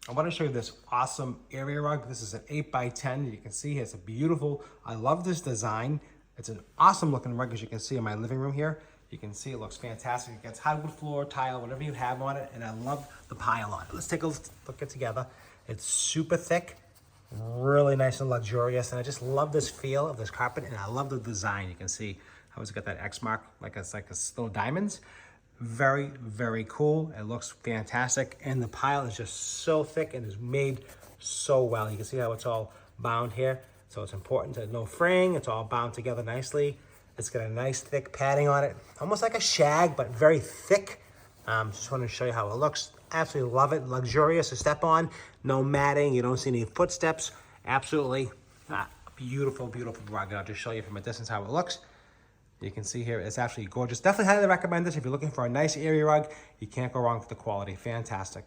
I want to show you this awesome area rug. This is an 8x10. You can see it's a beautiful, I love this design. It's an awesome looking rug, as you can see in my living room here. You can see it looks fantastic. It gets hardwood floor, tile, whatever you have on it, and I love the pile on it. Let's take a look at it together. It's super thick, really nice and luxurious, and I just love this feel of this carpet, and I love the design. You can see how it's got that X mark, like it's little diamonds. Very, very cool. It looks fantastic, and the pile is just so thick and is made so well. You can see how it's all bound here, so it's important to no fraying. It's all bound together nicely. It's got a nice thick padding on it, almost like a shag, but very thick. Just want to show you how it looks. Absolutely love it. Luxurious to step on. No matting. You don't see any footsteps. Absolutely beautiful, beautiful rug. I'll just show you from a distance how it looks. You can see here, it's absolutely gorgeous. Definitely highly recommend this. If you're looking for a nice area rug, you can't go wrong with the quality. Fantastic.